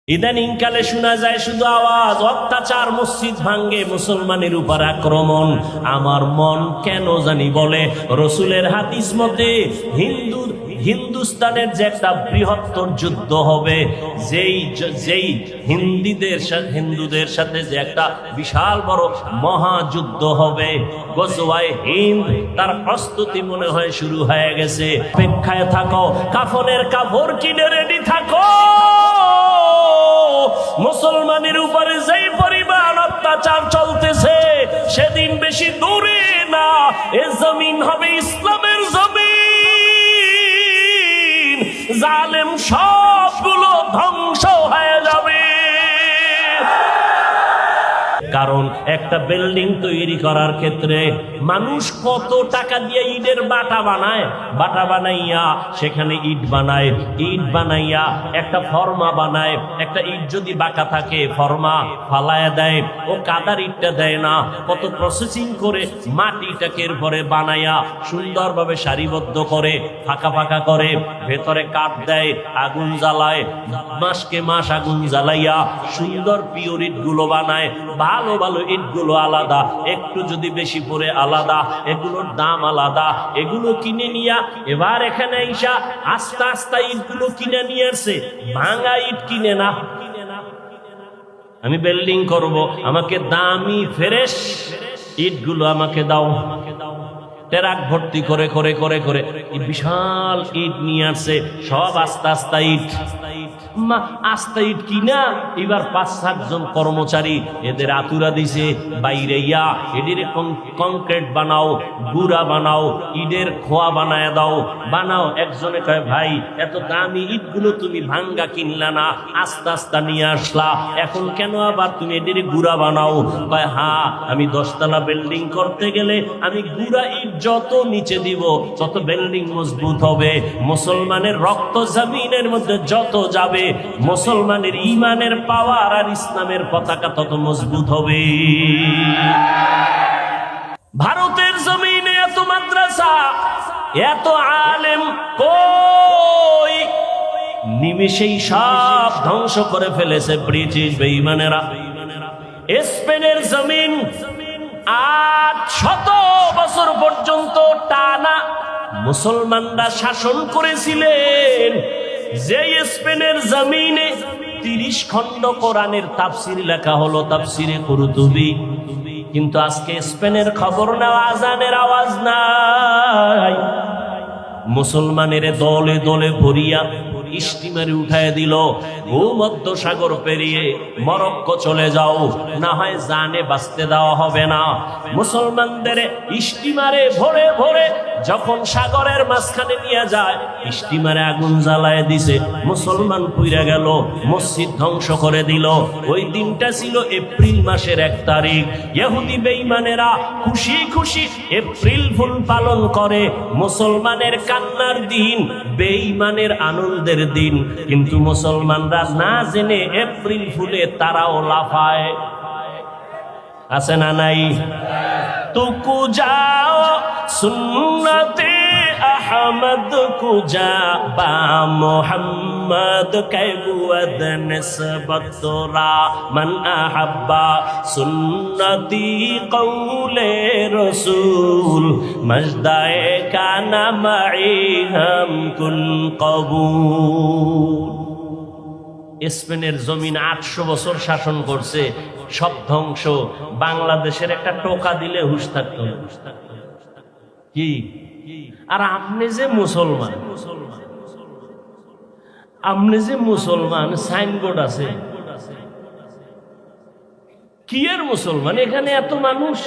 ইদানিংকালে শোনা যায় শুধু আওয়াজ, অত্যাচার, মসজিদ ভাঙ্গে, মুসলমানের উপর আক্রমণ। আমার মন কেন জানি বলে রসুলের হাদিস মতে হিন্দুস্তানের যে একটা বৃহত্তর যুদ্ধ হবে, যেই হিন্দুদের সাথে যে একটা বিশাল বড় মহাযুদ্ধ হবে, গজওয়ায়ে হিন্দ, তার প্রস্তুতি মনে হয় শুরু হয়ে গেছে। অপেক্ষায় থাকো, কাফনের কাপড় কিনে রেডি থাকো। মুসলমানের উপরে যেই পরিমাণ অত্যাচার চলতেছে, সেদিন বেশি দূরে না, এ জমিন হবে ইসলামের জমিন। জালেম সবগুলো ধ্বংস হয়ে যাবে। কারণ একটা বিল্ডিং তৈরি করার ক্ষেত্রে মানুষ কত টাকা দিয়ে ইটের বাটা বানাইয়া সেখানে ইট বানাইয়া একটা ফর্মা বানায়। একটা ইট যদি বাঁকা থাকে, ফর্মা ফালায়া দেয়, ও কাদার ইটটা দেয় না, কত প্রসেসিং করে মাটিটাকে এরপরে বানাইয়া সুন্দরভাবে সারিবদ্ধ করে ফাঁকা করে, ভেতরে কাঠ দেয়, আগুন জ্বালায়, মাসকে মাস আগুন জ্বালাইয়া সুন্দর পিওর ইট গুলো বানায়। ভালো ভালো ইটগুলো আলাদা, একটু যদি বেশি পড়ে আলাদা, এগুলোর দাম আলাদা। এগুলো কিনে নিয়া এবার এখানে আইসা আস্তে আস্তে ইটগুলো কিনে নিয়ে আসছে। ভাঙা ইট কিনে না, আমি বিল্ডিং করব, আমাকে দামি ফ্রেশ ইটগুলো আমাকে দাও। ট্রাক ভর্তি করে করে করে করে বিশাল ইট নিয়ে আসছে। সব আস্তে আস্তে ইট কিনা এবার 5-7 জন কর্মচারী এদের আতুরা দিছে, বাইরে এদের কংক্রিট বানাও, গুড়া বানাও, ইটের খোয়া বানায় বানাও। একজনে কয়, ভাই এত দামি ইটগুলো তুমি ভাঙ্গা কিনলা না, আস্তে আস্তে নিয়ে আসলা, এখন কেন আবার তুমি এদের গুড়া বানাও? কয়, হ্যাঁ, আমি 10 তলা বিল্ডিং করতে গেলে আমি গুড়া ইট যত নিচে দিব তত বিল্ডিং মজবুত হবে। মুসলমানের রক্ত জমিনের মধ্যে যত যাবে, মুসলমানের ঈমানের পাওয়ার আর ইসলামের পতাকা তত মজবুত হবে। ভারতের জমিনে এত মাদ্রাসা, এত আলেম, কই নিমেষেই সব ধ্বংস করে ফেলেছে ব্রিটিশ বেঈমানেরা। স্পেনের জমিন 800 বছর পর্যন্ত টানা মুসলমানরা শাসন করেছিলেন। যে স্পেনের জমিনে 30 খণ্ড কোরআনের তাফসির লেখা হলো, তাফসিরে কুরতুবী। কিন্তু আজকে স্পেনের খবর নেওয়া, আজানের আওয়াজ নাই। মুসলমানের দলে দলে ভরিয়া স্টিমারে উঠায় দিল, ভূমধ্য সাগর পেরিয়ে মরক্কো চলে যাও, না হয় জানে বাঁচতে দেওয়া হবে না। মুসলমানদের স্টিমারে ভরে ভরে যখন সাগরের মাঝখানে নিয়ে যায়, স্টিমারে আগুন জ্বালায় দিছে, মুসলমান পুইরা গেল, মসজিদ ধ্বংস করে দিল। ওই দিনটা ছিল এপ্রিল মাসের 1 তারিখ। ইহুদি বেঈমানেরা খুশি খুশি এপ্রিল ফুল পালন করে, মুসলমানের কান্নার দিন, বেঈমানের আনন্দের দিন। কিন্তু মুসলমানরা না জেনে এপ্রিল ফুলে তারাও লাফায়। আছে না নাই? তুকু যাও সুন্নতে আহমদ কুজা বা মোহাম্মদ কৈবুদ নিসবতরা মান আহাব্বা সুন্নতি কৌলে রসুল মজদায়ে কানা মাই হাম কুন কবুল। স্পেনের জমিন 800 বছর শাসন করছে, সব ধ্বংস। বাংলাদেশের একটা টোকা দিলে হুশ থাকতো কি? আর আপনি যে মুসলমান, সাইনবোর্ড আছে, কি এর মুসলমান? এখানে এত মানুষ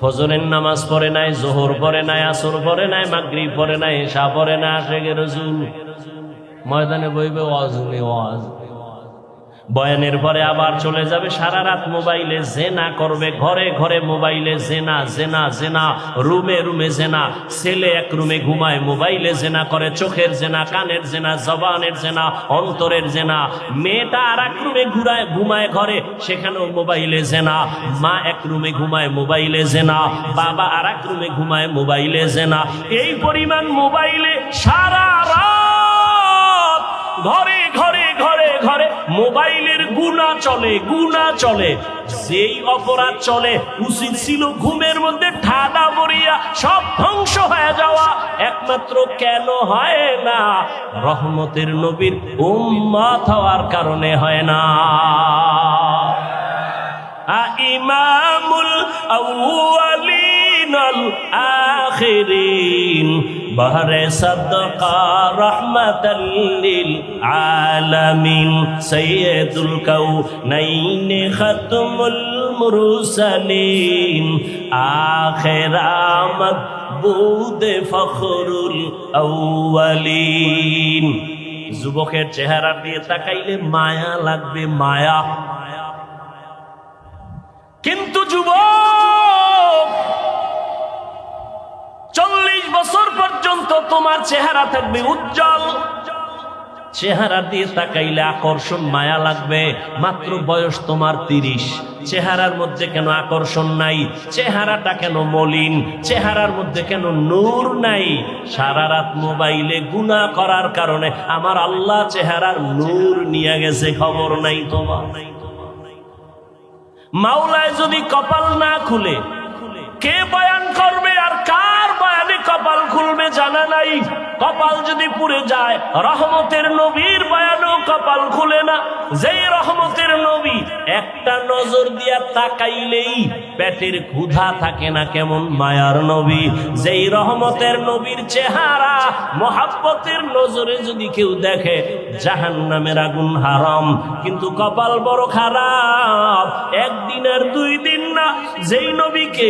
ফজরের নামাজ পড়ে নাই, জোহর পড়ে নাই, আসর পড়ে নাই, মাগরিব পড়ে নাই, এশা পড়ে নাই, আশিকে রাসূল ময়দানে বইবে ওয়াজ। বয়ানের পরে আবার চলে যাবে, সারা রাত মোবাইলে জেনা করবে, ঘরে ঘরে মোবাইলে জেনা জেনা জেনা, রুমে রুমে জেনা। ছেলে এক রুমে ঘুমায়, মোবাইলে জেনা করে, চোখের জেনা, কানের জেনা, জবানের জেনা, অন্তরের জেনা। মেয়েটা আর এক রুমে ঘুমায় ঘরে, সেখানেও মোবাইলে জেনা। মা এক রুমে ঘুমায়, মোবাইলে জেনা। বাবা আর এক রুমে ঘুমায়, মোবাইলে জেনা। এই পরিমাণ মোবাইলে সারা রাত ঘরে ঘরে ঘরে ঘরে মোবাইলের গুনাহ চলে, যেই অপরাধ চলে উচিত ছিল ঘুমের মধ্যে ঠাডা পড়িয়া সব ধ্বংস হয়ে যাওয়া, একমাত্র কেন হয় না? রহমতের নবীর উম্মত হওয়ার কারণে হয় না। ইমামুল আউয়ালিন আল আখিরিন বাহরে সাদকা রাহমাতাল লিল আলামিন সাইয়্যিদুল কাউনাইন খাতমুল মুরসালিন আখিরামত বুদে ফখরুল আউয়ালিন। যুবকের চেহারা দিয়ে তাকাইলে মায়া লাগবে, মায়া। কিন্তু যুবক 40 বছর পর্যন্ত তোমার চেহারা থাকবে উজ্জ্বল, চেহারা দিয়ে তাকাইলে আকর্ষণ, মায়া লাগবে। মাত্র বয়স তোমার 30, চেহারার মধ্যে কেন আকর্ষণ নাই? চেহারাটা কেন মলিন? চেহারার মধ্যে কেন নূর নাই? সারা রাত মোবাইলে গুনাহ করার কারণে আমার আল্লাহ চেহারার নূর নিয়ে গেছে, খবর নাই তোমার। মাওলায় যদি কপাল না খুলে কে বয়ান করবে, আর কার বয়ানে কপাল খুলবে জানা নাই। কপাল যদি পুড়ে যায়, রহমতের নবীর বয়ানও কপাল খুলে না। যেই রহমতের নবী একটা নজর দিয়া তাকাইলেই পেটের ক্ষুধা থাকে না, কেমন মায়ার নবী। যেই রহমতের নবীর চেহারা মহাব্বতের নজরে যদি কেউ দেখে, জাহান্নামের আগুন হারাম। কিন্তু কপাল বড় খারাপ, একদিন আর 2 দিন না, যেই নবীকে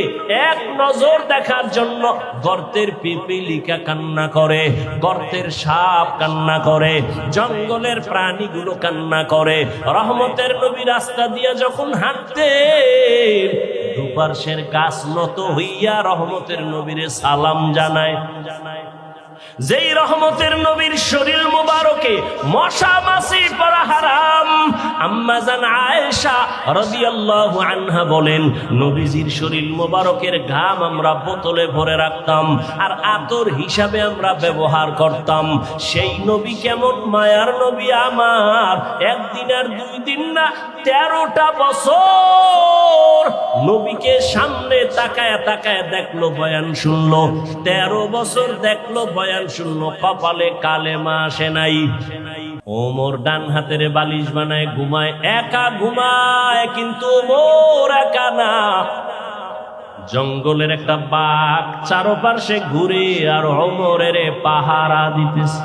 এক নজর দেখার জন্য গর্তের পিপিলিকা কান্না করে, গর্তের সাপ কান্না করে, জঙ্গলের প্রাণীগুলো কান্না করে। রহমতের নবী রাস্তা দিয়া যখন হাঁটতে, দুপার্শ্বের গাছ নত হইয়া রহমতের নবীরে সালাম জানায়। যেই রহমতের নবীর শরীর মুবারকে মশা মাছি পড়া হারাম। আম্মা জান আয়েশা রাদিয়াল্লাহু আনহা বলেন, নবীজির শরীর মুবারকের ঘাম আমরা বোতলে ভরে রাখতাম আর আতর হিসাবে আমরা ব্যবহার করতাম। সেই নবী কেমন মায়ার নবী আমার! একদিন আর 2 দিন না, 13টা বছর নবীকে সামনে তাকায় তাকায় দেখলো, বয়ান শুনলো। 13 বছর দেখলো, বয়ান শুনলো, কপালে কালেমা আসে নাই। ওমর ডান হাতের বালিশ বানায় ঘুমায়, একা ঘুমায়, কিন্তু ওমর একা না। জঙ্গলের একটা বাঘ চারপাশে ঘুরে আর ওমরের পাহারা দিতেছে।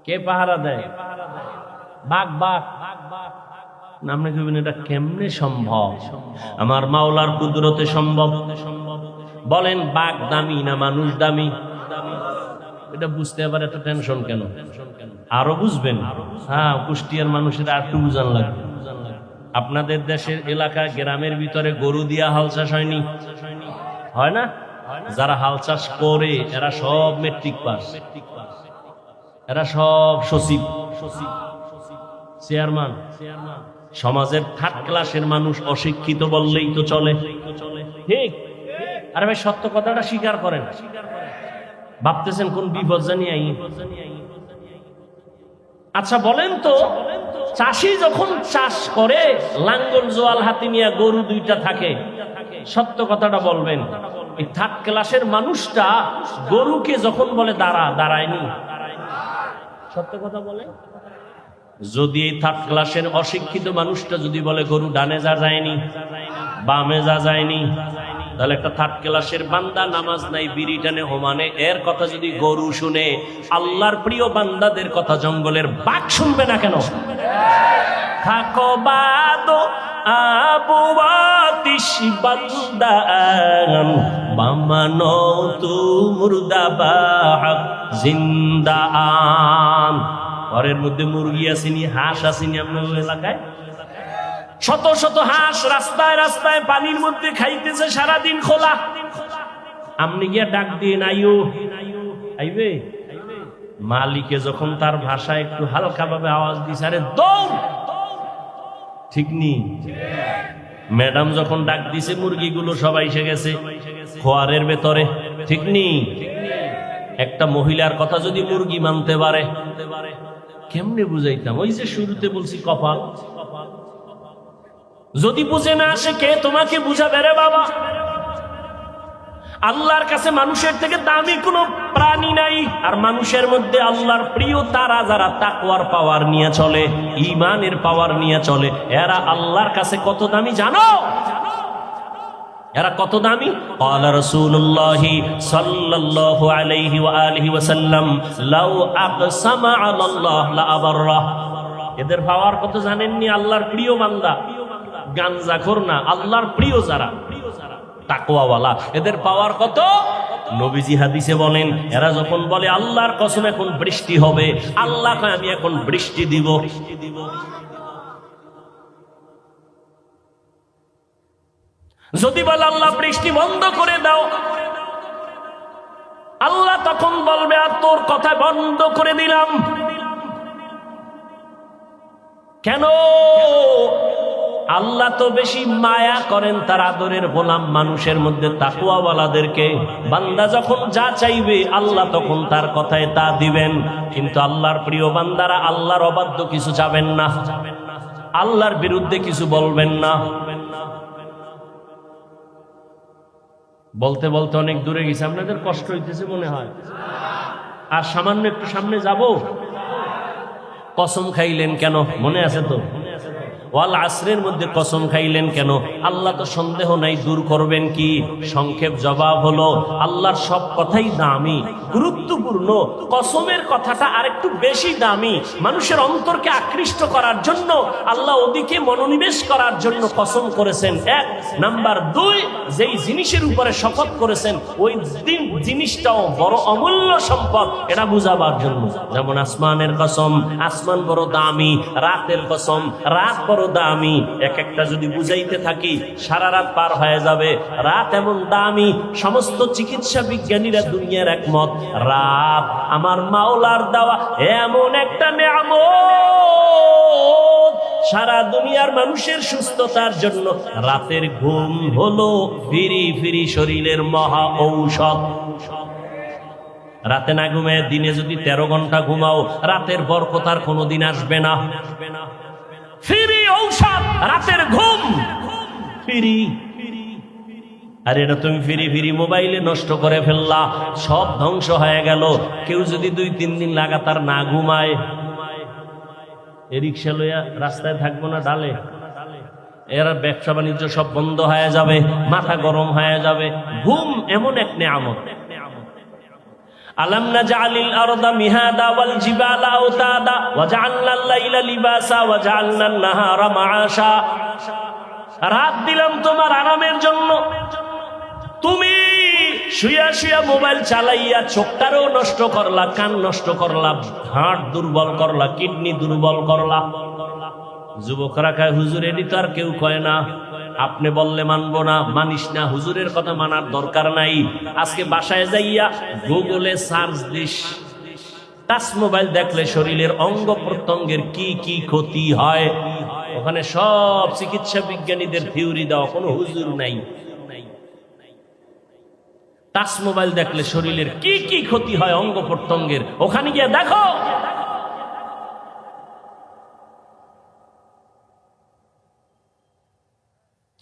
কে পাহারা দেয়? বাঘ। বাঘ নামে কইবেন, এটা কেমনে সম্ভব? আমার মাওলার কুদরতে সম্ভব। বলেন, বাঘ দামি না মানুষ দামি? এটা বুঝতে আবার এত টেনশন কেন? আরো বুঝবেন। হ্যাঁ, কুষ্টিয়ার মানুষের আর একটু বুঝান লাগবে। আপনাদের দেশের এলাকা গ্রামের ভিতরে গরু দিয়া হাল চাষ হয়নি? হয় না? যারা হাল চাষ করে এরা সব মেট্রিক পাস, এরা সব সচিব, চেয়ারম্যান। সমাজের 3rd ক্লাসের মানুষ, অশিক্ষিত বললেই তো চলে। ঠিক? আরে ভাই, সত্য কথাটা স্বীকার করেন। ভাবতেছেন কোন বিপদ জানি আই। আচ্ছা বলেন তো, চাষি যখন চাষ করে, লাঙ্গল জোয়াল হাতি নিয়ে গরু 2টা থাকে, সত্য কথাটা বলবেন। এই 3rd ক্লাসের মানুষটা গরুকে যখন বলে দাঁড়ায়নি, সত্য কথা বলে। যদি এই 3rd ক্লাসের অশিক্ষিত মানুষটা যদি বলে গরু ডানে যা যায়নি, বামে যা যায়নি, তাহলে একটা 3rd ক্লাসের বান্দা নামাজ নাই, বিড়ি টানে হোমানে, এর কথা যদি গরু শুনে, আল্লাহর প্রিয় বান্দাদের কথা জঙ্গলের বাঘ শুনবে না কেন? থাকো বাদো আবুয়াতিশ বান্দান বামানো তু মুর্দাবাহ জিন্দান। ঘরের মধ্যে মুরগি আসেনি, হাঁস আসেনি আপনার এলাকায়? শত শত হাঁস রাস্তায় রাস্তায় পানির মধ্যে খাইতেছে, সারাদিন খোলা। আপনি গিয়া ডাক দিয়ে আইও, আইবে? মালিকে যখন তার ভাষায় একটু হালকা ভাবে আওয়াজ দিছে, আরে দৌড়। ঠিক নি? ম্যাডাম যখন ডাক দিছে, মুরগিগুলো সবাই এসে গেছে খোয়ারের ভেতরে। ঠিক নি? একটা মহিলার কথা যদি মুরগি মানতে পারে, কেমনে বুঝাইতাম? ওই যে শুরুতে বলছি কপাল। যদি বুঝে না আসে কে তোমাকে বুঝাবে রে বাবা? আল্লাহর কাছে মানুষের থেকে দামি কোনো প্রাণী নাই। আর মানুষের মধ্যে আল্লাহর প্রিয় তারা যারা তাকওয়ার পাওয়ার নিয়ে চলে, ঈমানের পাওয়ার নিয়ে চলে, এরা আল্লাহর কাছে কত দামি জানো? এরা কত দামি? ক্বালা রাসূলুল্লাহ সাল্লাল্লাহু আলাইহি ওয়া আলিহি ওয়াসাল্লাম লাউ আকসামা আলাল্লাহ লা আবাররা। এদের পাওয়ার কত জানেননি? আল্লাহর প্রিয় বান্দা, গাঞ্জাখোর না, আল্লাহর প্রিয় যারা তাকওয়াওয়ালা, এদের পাওয়ার কত? নবীজি হাদিসে বলেন, এরা যখন বলে আল্লাহর কসম এখন বৃষ্টি হবে, আল্লাহ কয় আমি এখন বৃষ্টি দিব। যদি বলে আল্লাহ বৃষ্টি বন্ধ করে দাও, আল্লাহ তখন বলবে আর তোর কথা বন্ধ করে দিলাম। কেন? আল্লাহ তো বেশি মায়া করেন তার আদরের গোলাম মানুষের মধ্যে তাকওয়াওয়ালাদেরকে। বান্দা যখন যা চাইবে আল্লাহ তখন তার কথায় তা দিবেন। কিন্তু আল্লাহর প্রিয় বান্দারা আল্লাহর অবাধ্য কিছু চাবেন না, আল্লাহর বিরুদ্ধে কিছু বলবেন না। বলতে বলতে অনেক দূরে গেছে, আপনাদের কষ্ট হইতেছে মনে হয়। আর সামান্য একটু সামনে যাব। কসম খাইলেন কেন? মনে আছে তো? ওয়াল আসরের মধ্যে কসম খাইলেন কেন? আল্লাহ তো সন্দেহ নাই দূর করবেন কি? সংক্ষেপ জবাব হলো আল্লাহর সব কথাই দামি, গুরুত্বপূর্ণ। কসমের কথাটা আরেকটু বেশি দামি। মানুষের অন্তরকে আকৃষ্ট করার জন্য, আল্লাহ ওদিকে মনোনিবেশ করার জন্য কসম করেছেন। এক নাম্বার, দুই, যেই জিনিসের উপরে শপথ করেছেন ওই জিনিসটাও বড় অমূল্য সম্পদ, এটা বুঝাবার জন্য। যেমন আসমানের কসম, আসমান বড় দামি। রাতের কসম, রাত বড় দামি। এক একটা যদি বুঝাইতে থাকি সারা রাত পার হয়ে যাবে। রাত এমন দামি, সমস্ত চিকিৎসা বিজ্ঞানীরা দুনিয়ার একমত, রাত আমার মাওলার দেওয়া এমন একটা নেয়ামত। সারা দুনিয়ার মানুষের সুস্থতার জন্য রাতের ঘুম হলো ফিরি ফিরি শরীরের মহা ঔষধ। রাতে না ঘুমায় দিনে যদি 13 ঘন্টা ঘুমাও, রাতের বরকত আর কোনোদিন আসবে না। ফিরি ঔষধ রাতের ঘুম, ফিরি। আর এটা তুমি ফিরি ফিরি মোবাইলে নষ্ট করে ফেললা, সব ধ্বংস হয়ে গেল। কেউ যদি 2-3 দিন লাগাতার না ঘুমায়, রিক্সা লইয়া রাস্তায় থাকবো না ডালে, এরা ব্যবসা বাণিজ্য সব বন্ধ হয়ে যাবে, মাথা গরম হয়ে যাবে। ঘুম এমন এক নেয়ামত। আলাম নাজআলিল আরদা মিহাদা ওয়াল জিবালা আওতাদা ওয়া জাআলনাল লাইলা লিবাসা ওয়া জাআলনান নাহারা মাআশা। রাত দিলাম তোমার আরামের জন্য। তুমি শুয়া শুয়া মোবাইল চালাইয়া চোখটারও নষ্ট করলা, কান নষ্ট করলা, হার্ট দুর্বল করলা, কিডনি দুর্বল করলা। যুবকরা কয় হুজুর এডি তো আর কেউ কয় না, আপনি বললে মানবো না, মানিস না। হুজুরের কথা মানার দরকার নাই। আজকে বাসায় যাইয়া গুগলে সার্চ দিস, টাচ মোবাইল দেখলে শরীরের অঙ্গ প্রত্যঙ্গের কি কি ক্ষতি হয়, ওখানে সব চিকিৎসা বিজ্ঞানীদের থিওরি দেওয়া, কোনো হুজুর নাই। টাচ মোবাইল দেখলে শরীরের কি কি ক্ষতি হয় অঙ্গ প্রত্যঙ্গের, ওখানে গিয়ে দেখো।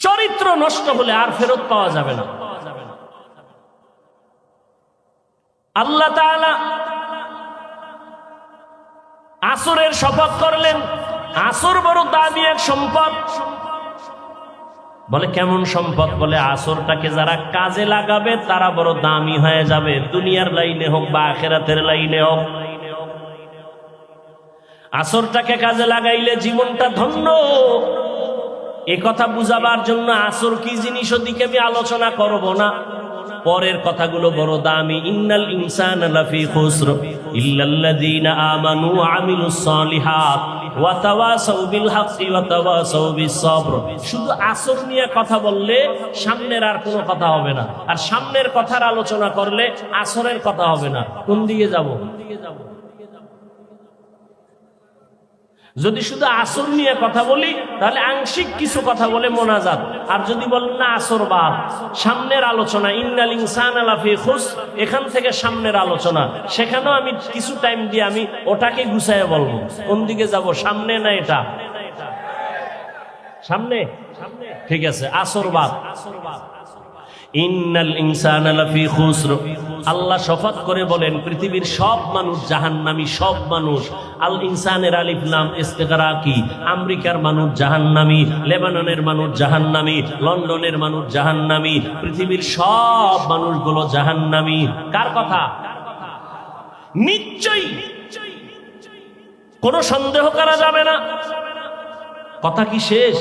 চরিত্র নষ্ট হলে আর ফেরত পাওয়া যাবে না। আল্লাহ তাআলা আসরের শপথ করলেন। আসর বড় দামি এক সম্পদ। বলে কেমন সম্পদ? বলে আসরটাকে যারা কাজে লাগাবে তারা বড় দামি হয়ে যাবে, দুনিয়ার লাইনে হোক বা আখিরাতের লাইনে হোক। আসরটাকে কাজে লাগাইলে জীবনটা ধন্য। এ কথা বুঝাবার জন্য আসর কি জিনিস ওদিকে আমি আলোচনা করব না, পরের কথাগুলো বড় দামি। ইন্নাল ইনসানা লাফি খুসর ইল্লাল্লাযীনা আমানু ওয়া আমিলুস সালিহাত ওয়া তাওয়াসাউ বিল হাক্কি ওয়া তাওয়াসাউ বিস সবর। শুধু আসর নিয়ে কথা বললে সামনের আর কোনো কথা হবে না, আর সামনের কথার আলোচনা করলে আসরের কথা হবে না। কোন দিকে যাব? যদি শুধু আসর নিয়ে কথা বলি তাহলে আংশিক কিছু কথা বলে মোনাজাত, আর যদি বলেন না আসর বাদ, সামনের আলোচনা ইন্নাল ইনসানা লাফি খুসর, এখান থেকে সামনের আলোচনা, সেখানেও আমি কিছু টাইম দিয়ে আমি ওটাকে গুছায় বলবো। কোন দিকে যাব, সামনে না এটা? সামনে, ঠিক আছে, আসর বাদ। ইন্নাল ইনসানা লাফি খুসর, আল্লাহ শপথ করে বলেন পৃথিবীর সব মানুষ জাহান্নামী, সব মানুষ। আল ইনসানের আলিফ লাম ইস্তিগরাকি, আমেরিকার মানুষ জাহান্নামী, লেবাননের মানুষ জাহান্নামী, লন্ডনের মানুষ জাহান্নামী, পৃথিবীর সব মানুষগুলো জাহান্নামী। কার কথা? নিশ্চয়ই, কোনো সন্দেহ করা যাবে না। কথা কি শেষ?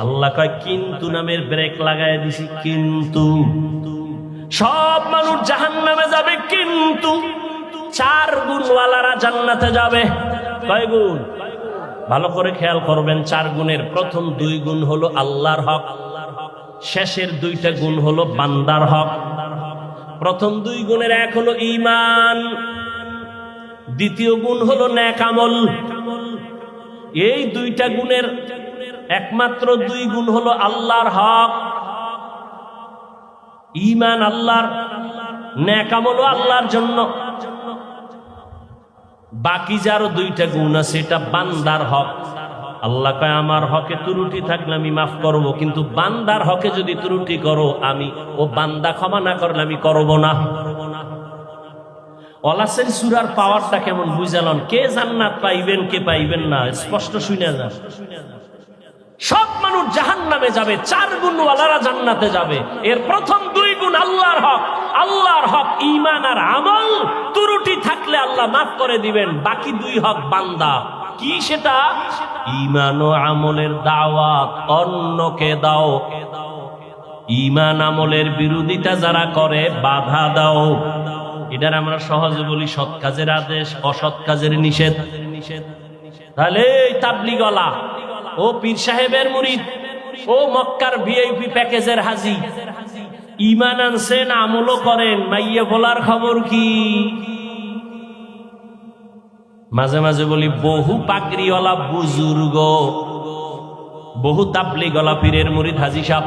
আল্লাহ কয় কিন্তু নামের ব্রেক লাগায় দিছি, কিন্তু সব মানুষ জাহান্নামে যাবে, কিন্তু 4 গুণওয়ালারা জান্নাতে যাবে। কয় গুণ? ভালো করে খেয়াল করবেন। 4 গুণের প্রথম 2 গুণ হলো আল্লাহর হক, শেষের 2টা গুণ হলো বান্দার হক। প্রথম 2 গুণের এক হলো ঈমান, দ্বিতীয় গুণ হলো নেক আমল। এই 2টা গুণের একমাত্র 2 গুণ হলো আল্লাহর হক, ঈমান আল্লাহর, নেক আমলও আল্লাহর জন্য। বাকি যারও 2টা গুণ আছে, এটা বান্দার হক। আল্লাহ কয় আমার হকে ত্রুটি থাকলে আমি মাফ করব, কিন্তু বান্দার হকে যদি ত্রুটি করো, আমি ও বান্দা ক্ষমা না করলে আমি করব না। ওয়ালাসের সূরার পাওয়ারটা কেমন বুঝালেন? কে জান্নাত পাইবেন, কে পাইবেন না স্পষ্ট শুনে যান। সব মানুষ জাহান্নামে যাবে, 4 গুণওয়ালারা জান্নাতে যাবে। এর প্রথম 2 গুণ আল্লাহর হক, আল্লাহর হক ঈমান আর আমল। ত্রুটি থাকলে আল্লাহ মাফ করে দিবেন। বাকি 2 হক বান্দা। কি সেটা? ঈমান ও আমলের দাওয়াত অন্যকে দাও, ঈমান আমলের বিরোধিতা যারা করে বাধা দাও। এটার আমরা সহজে বলি সৎ কাজের আদেশ, অসৎ কাজের নিষেধ। তাহলে তাবলীগওয়ালা, ও পীর সাহেবের মুরিদ, ও মক্কার ভিআইপি প্যাকেজের হাজি, ঈমান আনছেন, আমলও করেন, মাইয়া বলার খবর কি? মাঝে মাঝে বলি বহু পাগড়িওয়ালা বুজুর্গ, বহু তাবলীগওয়ালা পীরের মুরিদ হাজি সাহেব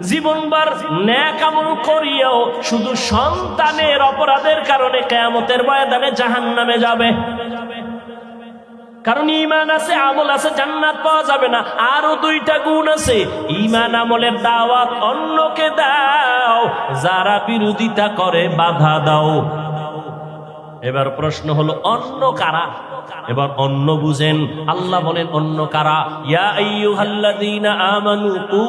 জীবনবার নেক আমল করিয়াও শুধু সন্তানের অপরাধের কারণে কিয়ামতের ময়দানে জাহান্নামে যাবে। কারণ ঈমান আছে, আমল আছে, জান্নাত পাওয়া যাবে না। আরো 2টা গুণ আছে, ঈমান আমলের দাওয়াত অন্যকে দাও, যারা বিরোধিতা করে বাধা দাও। এবার প্রশ্ন হলো অন্য কারা? এবার অন্য বুঝেন। আল্লাহ বলেন অন্য কারা? ইয়া আইয়ুহাল্লাযীনা আমানু কু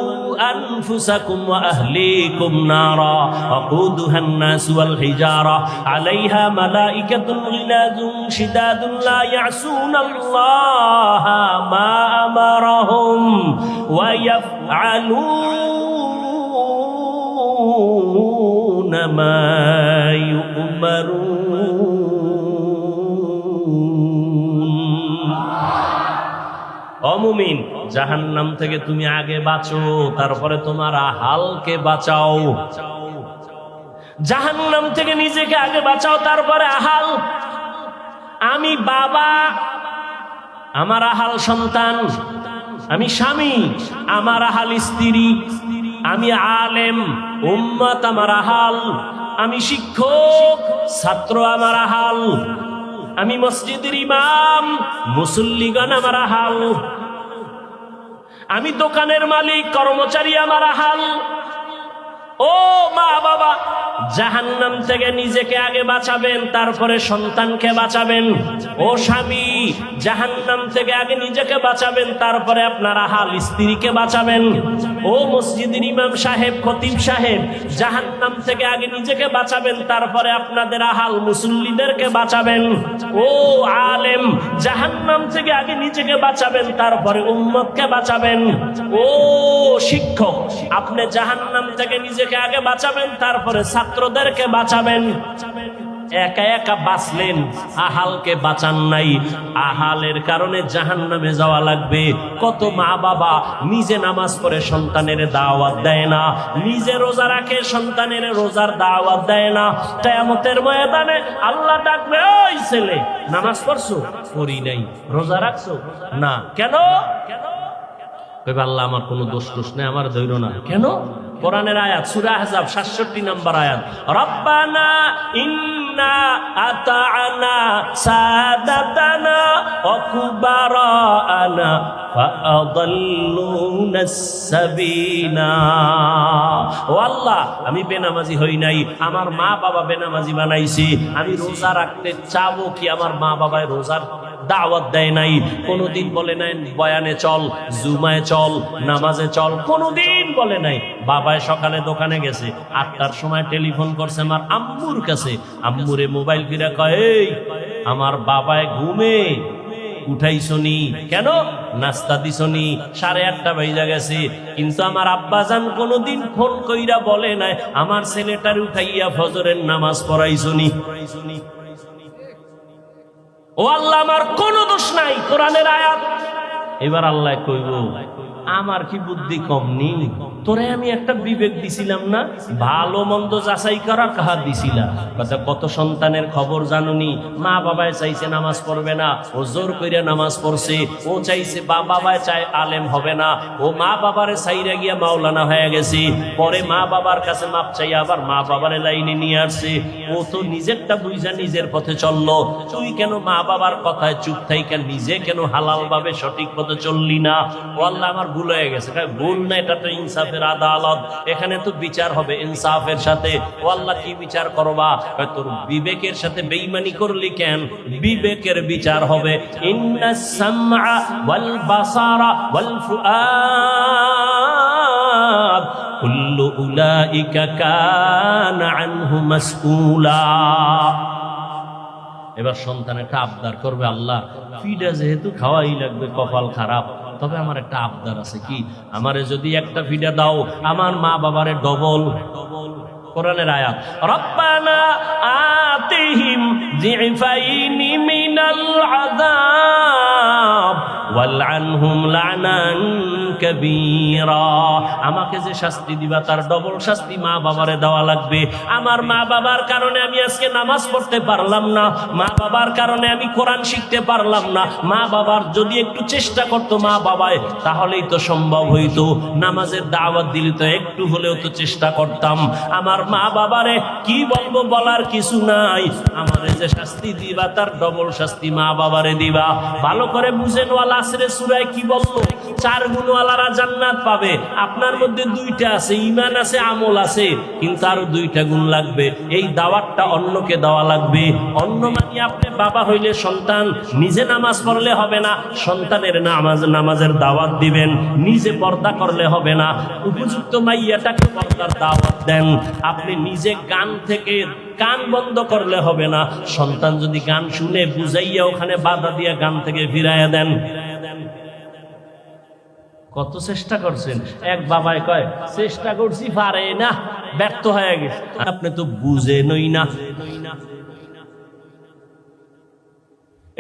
আনফুসাকুম ওয়া আহলিকুম নারা ওয়াকুদুহান নাস ওয়াল হিজারা আলাইহা মালাইকাতুন গিলাযুন শিদাদুন লা ইয়াসুনাল্লাহা মা আমারাহুম ওয়া ইয়াফআলুনা মা ইউমারুন। অমুমিন, জাহান্নাম থেকে তুমি আগে বাঁচো, তারপরে তোমার আহালকে বাঁচাও। জাহান্নাম থেকে নিজেকে আগে বাঁচাও, তারপরে আহাল। আমি বাবা, আমার আহাল সন্তান। আমি স্বামী, আমার আহাল স্ত্রী। আমি আলেম, উম্মত আমার আহাল। আমি শিক্ষক, ছাত্র আমার আহাল। আমি মসজিদের ইমাম, মুসল্লিগণ আমার আহাল। আমি দোকানের মালিক, কর্মচারী আমার আহাল। ও মা বাবা, জাহান্নাম থেকে নিজেকে আগে বাঁচাবেন, তারপরে সন্তানকে বাঁচাবেন। ও স্বামী, জাহান্নাম থেকে আগে নিজেকে বাঁচাবেন, তারপরে আপনার আহাল স্ত্রীকে বাঁচাবেন। ও মসজিদের ইমাম সাহেব, খতিব সাহেব, জাহান্নাম থেকে আগে নিজেকে বাঁচাবেন, তারপরে আপনাদের আহাল মুসল্লিদেরকে বাঁচাবেন। ও আলেম, জাহান্নাম থেকে আগে নিজেকে বাঁচাবেন, তারপরে উম্মতকে বাঁচাবেন। ও শিক্ষক, আপনি জাহান্নাম থেকে নিজেকে আগে বাঁচাবেন, তারপরে ছাত্রদেরকে বাঁচাবেন। একা একা বাঁচলেন, আহালকে বাঁচান নাই। আহালের কারণে জাহান্নামে যাওয়া লাগবে। কত মা বাবা নিজে নামাজ পড়ে সন্তানের দাওয়াত দেয় না, নিজে রোজা রাখে সন্তানের রোজার দাওয়াত দেয় না। কিয়ামতের ময়দানে আল্লাহ ডাকবে, ওই ছেলে নামাজ পড়ছো? পড়ি নাই। রোজা রাখছো? না। কেন? কইবে আল্লাহ আমার কোনো দোষ টোষ নেই, আমার ধৈর্য না। কেন? কোরআনের আয়াত, সূরা আহজাব 67 নম্বর আয়াত, রব্বানা ইন্না আতা'না সাদাতানা ওয়া কুবারানা ফাআদাল্লুনা সাবিনা। ও আল্লাহ, আমি বেনামাজি হই নাই, আমার মা বাবা বেনামাজি বানাইছি। আমি রোজা রাখতে চাবো কি, আমার মা বাবায় রোজার দাওয়াত দেয় নাই। কোনদিন বলে নাই বয়ানে চল, জুমায় চল, নামাজে চল, কোনদিন বলে নাই। বাবায় সকালে দোকানে গেছে, 8টার সময় টেলিফোন করছে আমার আম্মুর কাছে। আম্মুরে মোবাইল ফিরা কয়, এই আমার বাবায় ঘুমে উঠাইছনি কেন? নাস্তা দিছনি? 8:30 বাজে গেছে। কিন্তু আমার আব্বাজান কোনদিন ফোন কইরা বলে নাই আমার ছেলেটার উঠাইয়া ফজরের নামাজ পড়াইছনি। ও আল্লাহ, আমার কোনো দোষ নাই। কোরআনের আয়াত। এবার আল্লাহ কইব, আমার কি বুদ্ধি কম নি? তোরে আমি একটা বিবেক দিছিলাম না, ভালো মন্দ যাচাই করার কাহা দিছিলাম। কত সন্তানের খবর জানুনি, মা বাবায় চাইছে নামাজ পড়বে না, ও জোর কইরা নামাজ পড়ছে। ও চাইছে বাবায় চাই আলেম হবে না, ও মা বাবারে চাইরা গিয়া মাওলানা হয়ে গেছে। পরে মা বাবার কাছে মাপ চাই আবার মা বাবারে লাইনে নিয়ে আসছে। ও তো নিজেরটা বুঝা নিজের পথে চললো। তুই কেন মা বাবার কথায় চুপ থাইকা নিজে কেন হালাল ভাবে সঠিক পথে চললি না? ও আল্লাহ, আমার ভুল হয়ে গেছে। ভুল না, এটা তো ইনসাফের আদালত, এখানে তো বিচার হবে ইনসাফের সাথে। ও আল্লাহ, কি বিচার করবা? তোর বিবেকের সাথে বেঈমানি করলি কেন? বিবেকের বিচার হবে। ইন্নাস সামআ ওয়াল বাসারা ওয়াল ফুআদ কুল্লু উলাইকা কানা আনহু মাসউলা। এবার সন্তান একটা আবদার করবে, আল্লাহ ফিডা যেহেতু খাওয়াই লাগবে, কপাল খারাপ, তবে আমার একটা আবদার আছে। কি? আমারে যদি একটা ফিডা দাও, আমার মা বাবারে ডবল। কোরআনের আয়াত, রব্বানা আতিহিম যিফাইনি মিনাল আযাব ওয়ালআনহুম লানান কাবীরা। আমাকে যে শাস্তি দিবা তার ডবল শাস্তি মা বাবারে দেওয়া লাগবে। আমার মা বাবার কারণে আমি আজকে নামাজ পড়তে পারলাম না, মা বাবার কারণে আমি কোরআন শিখতে পারলাম না। মা বাবার যদি একটু চেষ্টা করতো মা বাবায়, তাহলেই তো সম্ভব হইতো। নামাজের দাওয়াত দিলে তো একটু হলেও তো চেষ্টা করতাম। আমার মা বাবারে কি বলবো, বলার কিছু নাই। আমাদের যে শাস্তি দিবা তার ডবল শাস্তি মা বাবারে দিবা। ভালো করে বুঝেন, ওয়াল আসরে সূরায় কি বললো? 4 গুণওয়ালারা জান্নাত পাবে। আপনার মধ্যে 2টা আছে, ঈমান আছে, আমল আছে, কিন্তু আরো 2টা গুণ লাগবে। এই দাওয়াতটা অন্যকে দেওয়া লাগবে। অন্য মানে আপনি বাবা হইলে সন্তান নিজে নামাজ পড়লে হবে না, সন্তানের নামাজের দাওয়াত দিবেন। নিজে পর্দা করলে হবে না, উপযুক্ত মাইয়াটাকে পর্দার দাওয়াত দেন। আপনি নিজে গান থেকে কান বন্ধ করলে হবে না, সন্তান যদি গান শুনে বুঝাইয়া ওখানে বাধা দিয়া গান থেকে ফিরাইয়া দেন। কত চেষ্টা করছেন? এক বাবাই কয়, চেষ্টা করছি পারে না, ব্যর্থ হয়ে গেছে। আপনি তো বুঝেনই না।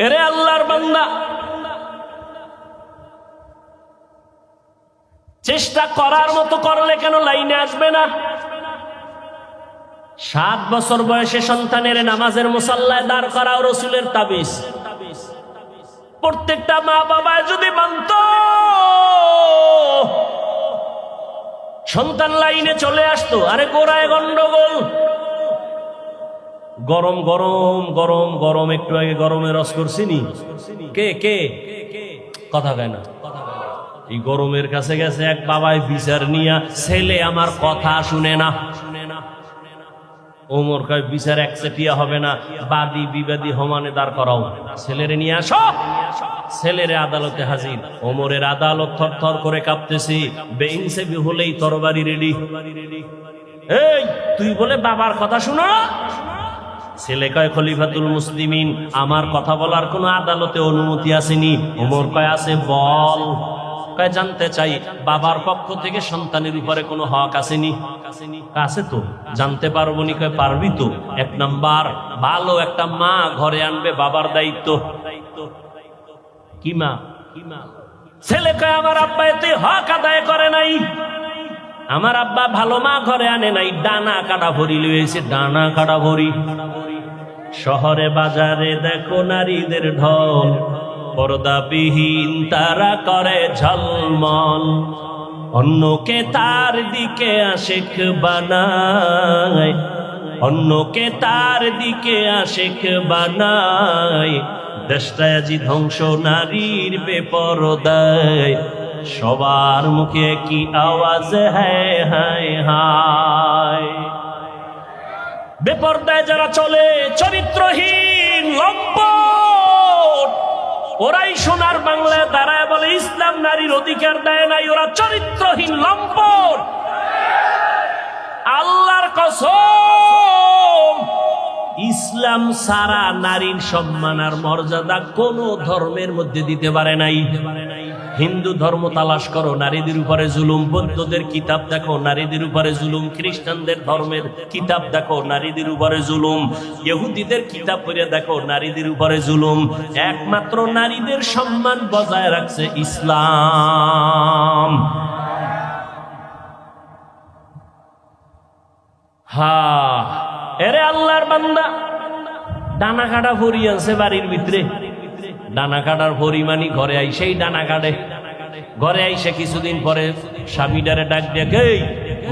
এরে আল্লাহর বান্দা, চেষ্টা করার মতো করলে কেন লাইনে আসবে না? 7 বছর বয়সে সন্তানের নামাজের মুসাল্লায় দাঁড় করাও রাসূলের তাবিজ। প্রত্যেকটা মা বাবা যদি মানত, সন্তান লাইনে চলে আসতো। আরে গোড়ায় গন্ডগোল, গরম গরম গরম গরম। একটু আগে গরমে রস করছিনি, কে কে কথা কয় না। এই গরমের কাছে গেছে এক বাবায় বিচার নিয়া, ছেলে আমার কথা শুনে না। ওমর কয়, বিচার একচেটিয়া হবে না, বাদী বিবাদী সমানে দাঁড় করাও। ছেলেরে নিয়ে আসো। ছেলেরে আদালতে হাজির। ওমরের আদালত থরথর করে কাঁপতেছি। বেইনসাফি হলেই তরবারি রেডি। এই তুই বলে বাবার কথা শুনো না? ছেলে কয়, খলিফাতুল মুসলিমিন, আমার কথা বলার কোনো আদালতে অনুমতি আসেনি। ওমর কয়, আছে, বল। কয় জানতে চাই বাবার পক্ষ থেকে সন্তানের উপরে কোনো হক আসেনি? আছে তো, জানতে পারবো নি? কয় পারবি তো। এক নাম্বার, ভালো একটা মা ঘরে আনবে বাবার দায়িত্ব। কি মা? ছেলে কয় আমার আব্বা এতে হক আদায় করে নাই, আমার আব্বা ভালো মা ঘরে আনে নাই, ডানা কাটা ভরি লইছে, ডানা কাটা ভরি। শহরে বাজারে দেখো নারীদের ঢল, পর্দাবিহীন তারা করে ঝলমল, অন্যকে তার দিকে আশিক বানায়, অন্যকে তার দিকে আশিক বানায়। দেশটায় আজি ধ্বংস নারীর বেপরদায়, সবার মুখে কি আওয়াজ হায় হায় হায়। বেপরদায় যারা চলে, চরিত্রহীন লম্পট, ওরাই সোনার বাংলায় দাঁড়ায় বলে ইসলাম নারীর অধিকার দেয় নাই। ওরা চরিত্রহীন লম্পট। আল্লাহর কসম, ইসলাম সারা নারীর সম্মান আর মর্যাদা কোন ধর্মের মধ্যে দিতে পারে নাই। হিন্দু ধর্ম তালাশ করো, নারীদের উপরে জুলুম। বৌদ্ধদের কিতাব দেখো, নারীদের উপরে জুলুম। খ্রিস্টানদের ধর্মের কিতাব দেখো, নারীদের উপরে জুলুম। ইহুদিদের কিতাব পড়ে দেখো, নারীদের উপরে জুলুম। একমাত্র নারীদের সম্মান বজায় রাখছে ইসলাম। এরে আল্লাহর বান্দা, ডানা কাটা ভরি আছে বাড়ির ভিতরে। ডানা কাটার পরিমাণই ঘরে আইসেই ডানা কাটে। ঘরে আইসে কিছুদিন পরে স্বামীটারে ডাক দিয়ে, এই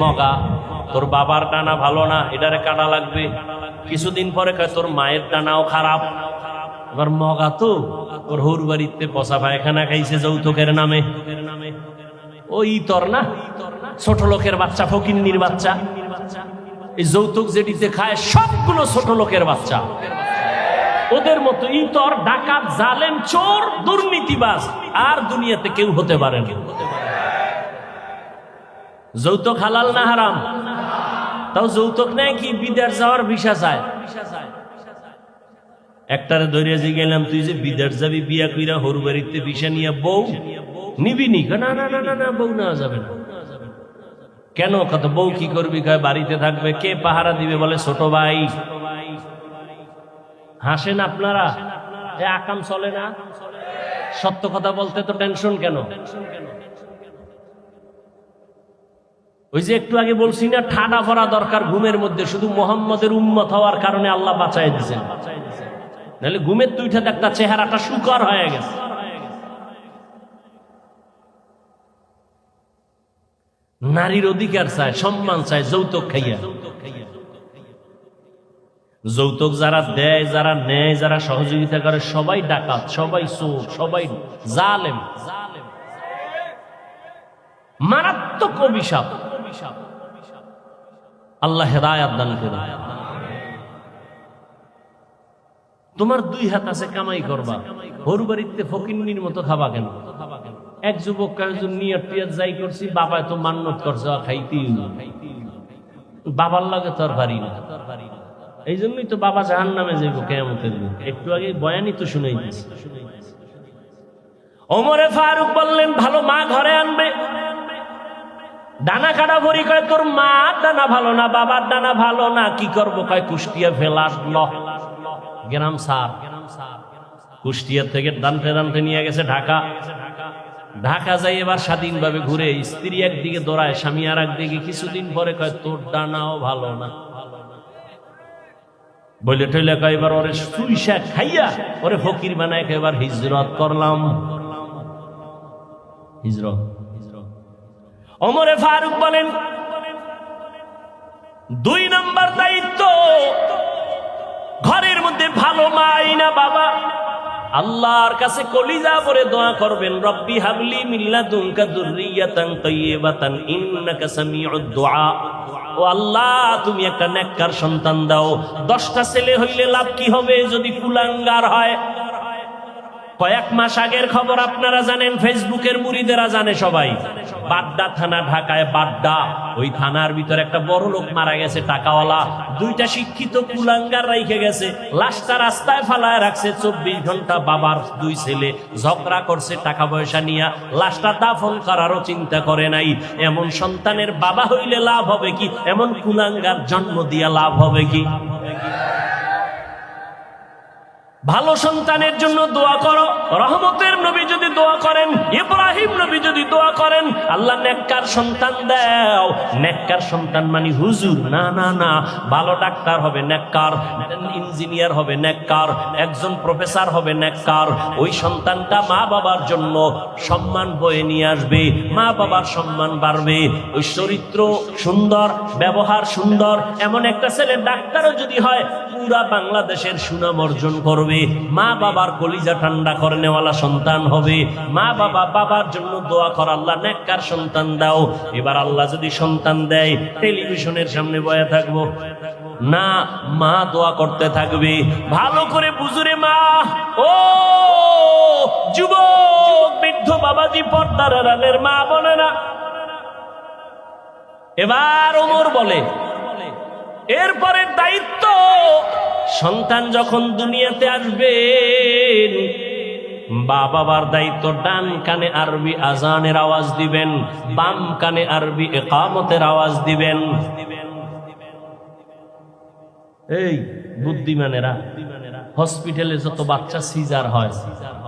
মগা, তোর বাবার ডানা ভালো না, এটারে কাটা লাগবে। কিছুদিন পরে কয় তোর মায়ের ডানাও খারাপ। এবার মগা তো ওর হৌর বাড়িতে পচা পায়খানা খাইছে যৌতুকের নামে। ওই তোর না, ছোট লোকের বাচ্চা, ফকিন্নির বাচ্চা। এই যৌতুক যেটিতে খায় সবগুলো ছোট লোকের বাচ্চা। ওদের মতো ইতর, ডাকাত, জালেম, চোর, দুর্নীতিবাজ আর দুনিয়াতে কেউ হতে পারে না। যৌতুক হালাল না হারাম? তাও যৌতুক নেয় কি বিদেশ যাওয়ার ভিসা চায়। একটারে ধরিয়া যে গেলাম, তুই যে বিদেশ যাবি, বিয়া কইরা হরু বাড়িতে ভিসা নিয়ে বউ নিবি নি? না না না না, বউ নেওয়া যাবে না। কেন? কত বউ কি করবি? কয় বাড়িতে থাকবে। কে পাহারা দিবে? বলে ছোট ভাই। হাসেন আপনারা, আকাম চলে না। সত্য কথা বলতে তো টেনশন কেন? ওই যে একটু আগে বলছি না, ঠাডা ভরা দরকার ঘুমের মধ্যে। শুধু মোহাম্মদের উম্মত হওয়ার কারণে আল্লাহ বাঁচাই দিয়েছেন, নাহলে ঘুমের তুইটা একটা চেহারাটা শুকর হয়ে গেছে। নারীর অধিকার চায়, সম্মান চায়, যৌতুক খাইয়া। যৌতুক যারা দেয়, যারা নেয়, যারা সহযোগিতা করে, সবাই ডাকাত, সবাই চোর, সবাই জালেম। মারাত্মক অভিশাপ। আল্লাহ হেদায়েত দান করুন। তোমার দুই হাত আছে, কামাই করবা, হরু বাড়িতে ফকিন্নির মতো খাবা কেন? এক যুবক কয়েকজন নিয়ে টিয়া যাই করছি, বাবা তো মান্নত করছে খাইতেই, বাবার লাগে তোর ভারী না। এই জন্যই তো বাবা জাহান্নামে যাইব কিয়ামতের দিন। একটু আগে বয়ানই তো শুনাই দিয়েছি। ওমরে ফারুক বললেন, ভালো মা ঘরে আনবে। ডানা কাটা ভরি। কয় তোর মা ডানা ভালো না, বাবার ডানা ভালো না, কি করবো? কয় কুষ্টিয়া ফেলাস গ্রাম সার। কুষ্টিয়া থেকে দানতে দানতে নিয়ে গেছে ঢাকা। ঢাকা যাই এবার স্বাধীনভাবে ঘুরে, স্ত্রী একদিকে দৌড়ায়, স্বামী আর একদিকে। কিছুদিন পরে কয় তোর ডানাও ভালো না। বলে টইলে কয় এবার ওরে সুইসা খাইয়া ওরে ফকির বানায়, এবার হিজরত করলাম। হিজরত। ওমরে ফারুক বলেন, 2 নম্বর দায়িত্ব, ঘরের মধ্যে ভালো মা না বাবা। আল্লাহর কাছে কলিজা ভরে দোয়া করবেন, রব্বি হাবলি মিন লাদুনকা যুররিয়াতান তাইয়্যিবাতান ইন্নাকা সামিউদ দুআ। ও আল্লাহ, তুমি একটা নেককার সন্তান দাও। 10টা ছেলে হইলে লাভ কি হবে যদি কুলাঙ্গার হয়? কয়েক মাস আগের খবর আপনারা জানেন, ফেসবুকের মুরিদেরা জানে সবাই। বাড্ডা থানা, ঢাকায় বাড্ডা, ওই থানার ভিতরে একটা বড় লোক মারা গেছে, টাকাওয়ালা, দুইটা শিক্ষিত কুলাঙ্গার রাইখে গেছে, লাশটা রাস্তায় ফালায় রাখছে 24 ঘন্টা। বাবার দুই ছেলে ঝগড়া করছে টাকা পয়সা নিয়ে, লাশটা দাফন করারও চিন্তা করে নাই। এমন সন্তানের বাবা হইলে লাভ হবে কি? এমন কুলাঙ্গার জন্ম দিয়া লাভ হবে কি? ভালো সন্তানের জন্য দোয়া করো। রহমতের নবী যদি দোয়া করেন, ইব্রাহিম নবী যদি দোয়া করেন, আল্লাহ নেককার সন্তান দাও। নেককার সন্তান মানে হুজুর না, না না, ভালো ডাক্তার হবে নেককার, ইঞ্জিনিয়ার হবে নেককার, একজন প্রফেসর হবে নেককার। ওই সন্তানটা মা বাবার জন্য সম্মান বয়ে নিয়ে আসবে, মা বাবার সম্মান বাড়বে। ওই চরিত্র সুন্দর, ব্যবহার সুন্দর, এমন একটা ছেলে ডাক্তারও যদি হয়, পুরা বাংলাদেশের সুনাম অর্জন করবে। মা বাবার কলিজা ঠান্ডা করে নেওয়ালা সন্তান হবে। মা বাবা, বাবার জন্য দোয়া কর, আল্লাহ নেককার সন্তান দাও। এবার আল্লাহ যদি সন্তান দেয়, টেলিভিশনের সামনে বয়া থাকবো না, মা দোয়া করতে থাকবে। ভালো করে বুঝুরে মা, ও যুবক বৃদ্ধ বাবাজি, পর্দার আড়ালের মা বলে না। এবার ওমর বলে, এরপরের দায়িত্ব, সন্তান যখন দুনিয়াতে আসবে, বাবার দায়িত্ব ডান কানে আরবি আজানের আওয়াজ দিবেন, বাম কানে আরবি ইকামতের আওয়াজ দিবেন। এই বুদ্ধিমানেরা, হসপিটালে যত বাচ্চা সিজার হয়,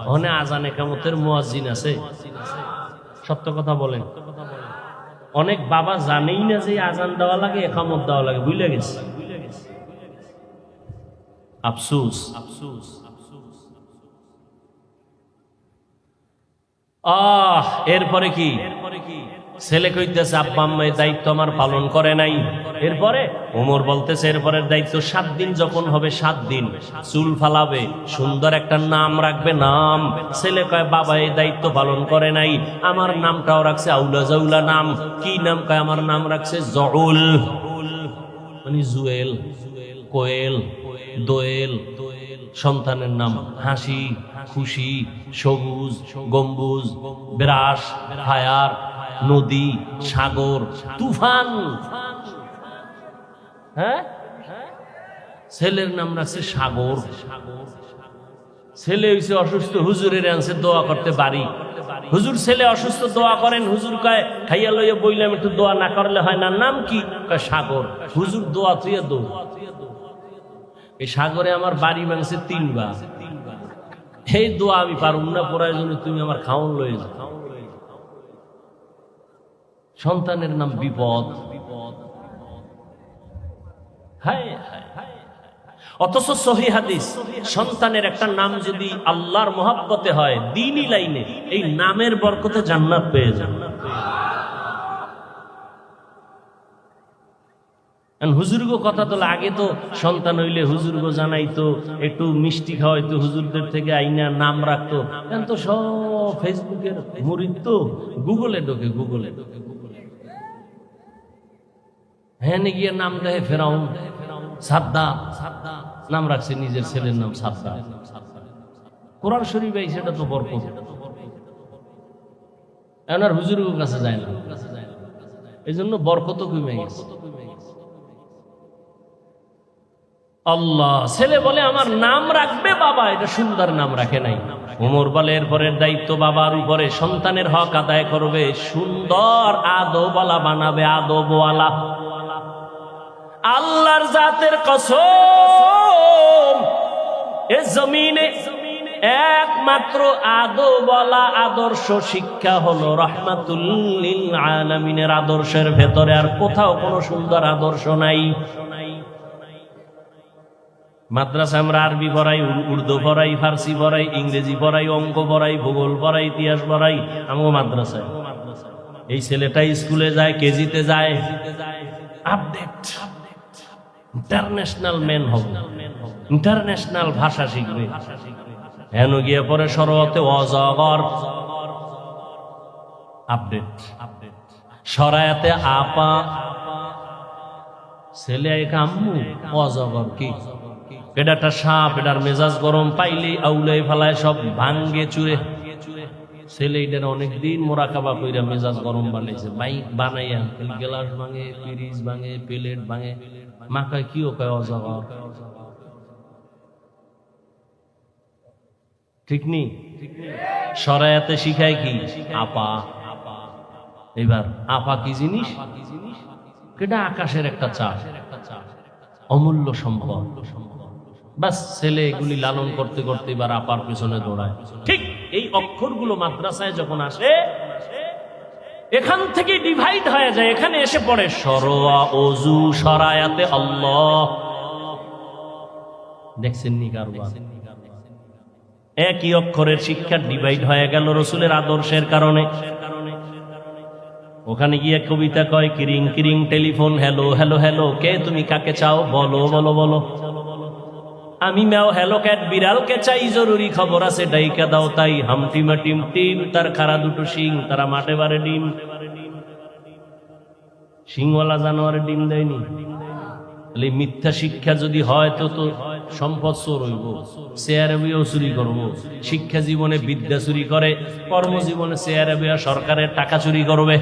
ওখানে আজান ইকামতের মুয়াজ্জিন আছে? সত্য কথা বলেন। অনেক বাবা জানেই না যে আজান দেওয়া লাগে, ইকামত দেওয়া লাগে, ভুলে গেছে। আফসোস, আফসোস। এরপরে কি? ছেলে কইতেছে, আব্বা আম্মা এই দায়িত্ব আমার পালন করে নাই। এরপরে ওমর বলতেছে, এরপরের দায়িত্ব 7 দিন যখন হবে, 7 দিন চুল ফালাবে, সুন্দর একটা নাম রাখবে, নাম। ছেলে কয়, বাবা এই দায়িত্ব পালন করে নাই, আমার নামটাও রাখছে আউলা জাউলা নাম। কি নাম? কয়, আমার নাম রাখছে জউল, মানে জুয়েল, কোয়েল, দোয়েল। সন্তানের নাম হাসি, খুশি, সবুজ, গম্বুজ, বিরাস, ফায়ার, নদী, সাগর, তুফান। হ্যাঁ, ছেলের নাম রাখছে সাগর। ছেলে হইছে অসুস্থ, হুজুরের আনছে দোয়া করতে বাড়ি। হুজুর ছেলে অসুস্থ, দোয়া করেন। হুজুর কয়, খাইয়া লইয়া বইলাম, একটু দোয়া না করলে হয় না। নাম কি? কয় সাগর। হুজুর দোয়া তুইয়া দো। এই সাগরে আমার বাড়ি ভাঙছে 3 বার, এই দোয়া আমি পারুম না, প্রয়োজনে তুমি আমার খাওন লয়ে যাও। সন্তানের নাম বিপদ। অথচ সহিহ হাদিস, সন্তানের একটা নাম যদি আল্লাহর মহব্বতে হয়, দ্বীনি লাইনে, এই নামের বরকতে জান্নাত পেয়ে যান। হুজুরগো কথা তো আগে তো সন্তান হইলে হুজুরগো জানাইতো, একটু মিষ্টি খাওয়াইতো, হুজুরদের থেকে আইনা নাম রাখতো। এখন তো সব ফেসবুকের মুরিদ, তো গুগলে ঢোকে, গুগলে হ্যাঁ গিয়ে নাম দেয় ফেরাউন, সাদ্দাম নাম রাখছে নিজের ছেলের নাম সাদ্দাম। কোরআন শরীফ এই সেটা তো বরকত। এখন আর হুজুরগো কাছে যায় না, এই জন্য বরকত কমে গেছে। আল্লাহ, ছেলে বলে আমার নাম রাখবে বাবা, এটা সুন্দর নাম রাখে নাই। ওমর বলে, এরপরের দায়িত্ব বাবার উপরে, সন্তানের হক আদায় করবে, সুন্দর আদবওয়ালা বানাবে, আদবওয়ালা। আল্লাহর জাতের কসম, এ জমিনে একমাত্র আদবওয়ালা আদর্শ শিক্ষা হলো রাহমাতুল লিল আলামিনের আদর্শের ভেতরে, আর কোথাও কোনো সুন্দর আদর্শ নাই। মাদ্রাসা আমরা আরবি পড়াই, উর্দু পড়াই, ফার্সি পড়াই, ইংরেজি পড়াই, অঙ্ক পড়াই, ভূগোল পড়াই, ইতিহাস পড়াই, আমগো মাদ্রাসায়। এই ছেলেটা স্কুলে যায়, কেজিতে যায়, আপডেট, ইন্টারন্যাশনাল ম্যান হবে, ইন্টারন্যাশনাল ভাষা শিখবে। হেন গিয়ে পরে সরতে অজগর, আপডেট, সরায়াতে আপা, ছেলে এক আম্মু, অজগর কি? এটাটা সাপ, এটার মেজাজ গরম, পাইলেই আউলাই ফেলায়, সব ভাঙ্গে চুরে। ছেলে এটার অনেকদিন মোরাকাবা কইরা মেজাজ গরম বানাইছে, বানাইয়া গ্লাস ভাঙে, ফ্রিজ ভাঙে, প্লেট ভাঙে, মাকায় কিও কয় অজাগা, ঠিক নি? শরায়াতে শিখায় কি? আপা। এবার আপা কি জিনিস? এটা আকাশের একটা চাষ, অমূল্য সম্পদ। বাস ছেলে এগুলি লালন করতে করতে এবার আপার পিছনে দৌড়ায়। ঠিক এই অক্ষরগুলো মাদ্রাসায় যখন আসে, এখান থেকে ডিভাইড হয়ে যায়, এখানে এসে পড়ে সরোয়া, অজু, শরায়াতে আল্লাহ। দেখছেন নি কারবার? একই অক্ষরের শিক্ষা ডিভাইড হয়ে গেল রসুলের আদর্শের কারণে। ওখানে গিয়ে কবিতা কয়, কিরিং কিরিং টেলিফোন, হ্যালো হ্যালো হ্যালো, কে তুমি কাকে চাও, বলো বলো বলো। আমি ম্যাও হ্যালো ক্যাট, বিড়ালকে চাই, জরুরি খবর আছে, ডাইকা দাও তাই। হামটিমা টিম টিম, তার খাড়া দুটো শিং, তারা মাঠে বারে ডিম। শিংওয়ালা জানোয়ারের ডিম দেয়নি। তাহলে মিথ্যা শিক্ষা যদি হয় তো তো সম্পদ চোর হইব, চেয়ারে বইও চুরি করবো। শিক্ষা জীবনে বিদ্যা চুরি করে, কর্মজীবনে চেয়ারে বইয়া সরকারের টাকা চুরি করবে।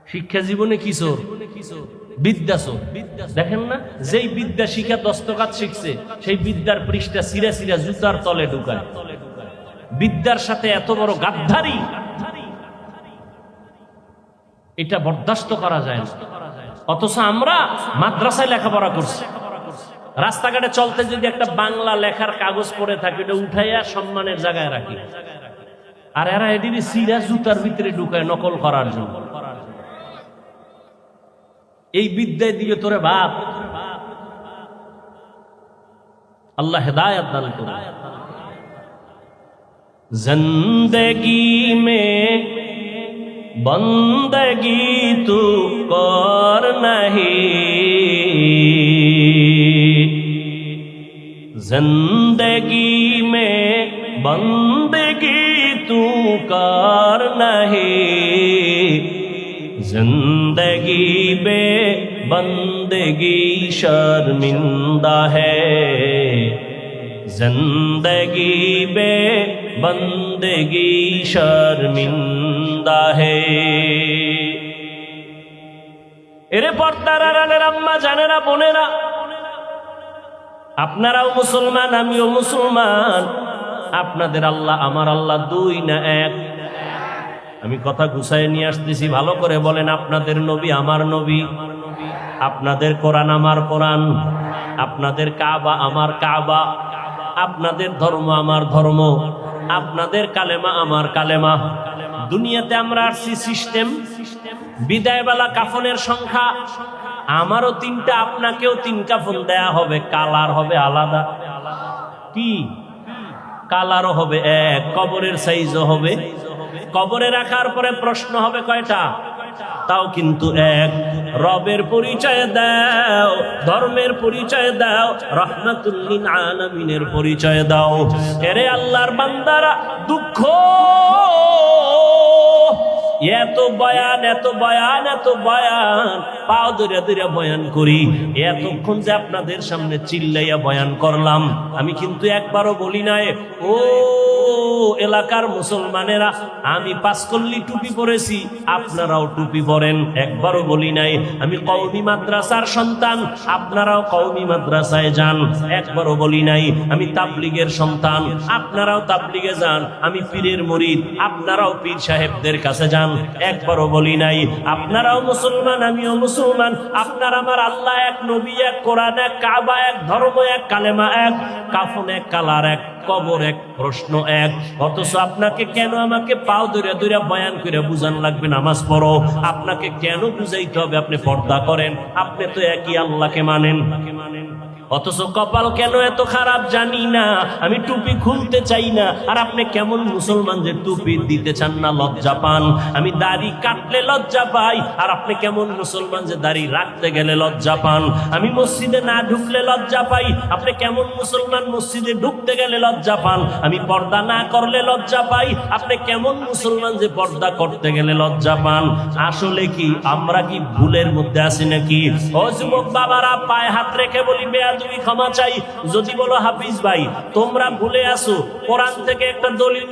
শিক্ষা জীবনে কি চোর? বিদ্যা চোর। দেখেন না, যেই বিদ্যা শিখা দস্তকাত শিখছে, সেই বিদ্যার পৃষ্ঠা সিরা সিরা জুতার তলে ঢুকায়। বিদ্যার সাথে এত বড় গাদ্দারি, এটা বরদাস্ত করা যায় না। অথচ আমরা মাদ্রাসায় লেখাপড়া করছি, রাস্তাঘাটে চলতে যদি একটা বাংলা লেখার কাগজ পড়ে থাকে, এটা উঠাইয়া সম্মানের জায়গায় রাখি, আর এরা এদিকে সিরা জুতার ভিতরে ঢুকায় নকল করার জন্য। এই বিদ্যায় দিবে তোরে বাপ। আল্লাহ হেদায়েত দান করুন। জিন্দেগি মে বন্দগি তু কর নাহি, জিন্দেগি মে বন্দগি তু কর নাহি, जिंदगी बे बंदगी शर्मिंदा है, जिंदगी बे बंदगी शर्मिंदा है। এরে পর্দার আড়ালের আম্মা জানেরা, বোনেরা, আপনারাও মুসলমান, আমিও মুসলমান। আপনাদের আল্লাহ আমার আল্লাহ দুই না এক? আমি কথা গুছায় নিয়ে আসতেছি, ভালো করে বলেন। আপনাদের নবী আমার নবী, আপনাদের কোরআন আমার কোরআন, আপনাদের কাবা আমার কাবা, আপনাদের ধর্ম আমার ধর্ম, আপনাদের কালেমা আমার কালেমা। দুনিয়াতে আমরা আসছি সিস্টেম, বিদায়বেলা কাফনের সংখ্যা আমারও 3টা, আপনাকেও 3 কাফন দেয়া হবে, কালার হবে আলাদা। কি কালারও হবে এক, কবরের সাইজও হবে। কবরে রাখার পরে প্রশ্ন হবে কয়টা? তাও কিন্তু এক। রবের পরিচয় দাও, ধর্মের পরিচয় দাও, রাহমাতুল লিল আলামিনের পরিচয় দাও। এরে আল্লাহর বান্দারা, দুঃখ এত বয়ান, এত বয়ান, এত বয়ান, পাও ধরে ধরে বয়ান করি। এতক্ষণ যে আপনাদের সামনে চিল্লাইয়া বয়ান করলাম, আমি কিন্তু একবারও বলি নাই ও এলাকার মুসলমানেরা আমি 5 কল্লি টুপি পরেছি, আপনারাও টুপি পরেন। একবারও বলি নাই আমি কওমি মাদ্রাসার সন্তান, আপনারাও কওমি মাদ্রাসায় যান। একবারও বলি নাই আমি তাবলীগের সন্তান, আপনারাও তাবলীগে যান। আমি পীরের মুরিদ, আপনারাও পীর সাহেবদের কাছে যান। একবারও বলি নাই আপনারাও মুসলমান, আমিও মুসলমান। আপনার আমার আল্লাহ এক, নবী এক, কোরআন এক, কাবা এক, ধর্ম এক, কালেমা এক, কাফন এক, কালার এক, কবর এক, প্রশ্ন এক। অথচ আপনাকে কেন আমাকে পাও ধরে ধরে বয়ান করে বুঝান লাগবে নামাজ পড়ো? আপনাকে কেন বুঝাইতে হবে আপনি পর্দা করেন? আপনি তো একই আল্লাহকে মানেন। অথচ কপাল কেন এত খারাপ জানি না, আমি টুপি খুলতে চাই না। আর আপনি কেমন মুসলমান যে টুপি দিতে চান না, লজ্জা পান। আমি দাড়ি কাটলে লজ্জা পাই, আর আপনি কেমন মুসলমান যে দাড়ি রাখতে গেলে লজ্জা পান। আমি মসজিদে না ঢুকলে লজ্জা পাই, আপনি কেমন মুসলমান মসজিদে ঢুকতে গেলে লজ্জা পান। আমি পর্দা না করলে লজ্জা পাই, আপনি কেমন মুসলমান যে পর্দা করতে গেলে লজ্জা পান। আসলে কি আমরা কি ভুলের মধ্যে আছি নাকি? ও যুবক বাবারা, পায়ে হাত রেখে বলি বেয়াদব তুমি ক্ষমা চাই। যদি বলো হাফিজ ভাই তোমরা ভুলে আসো, কোরআন থেকে একটা দলিল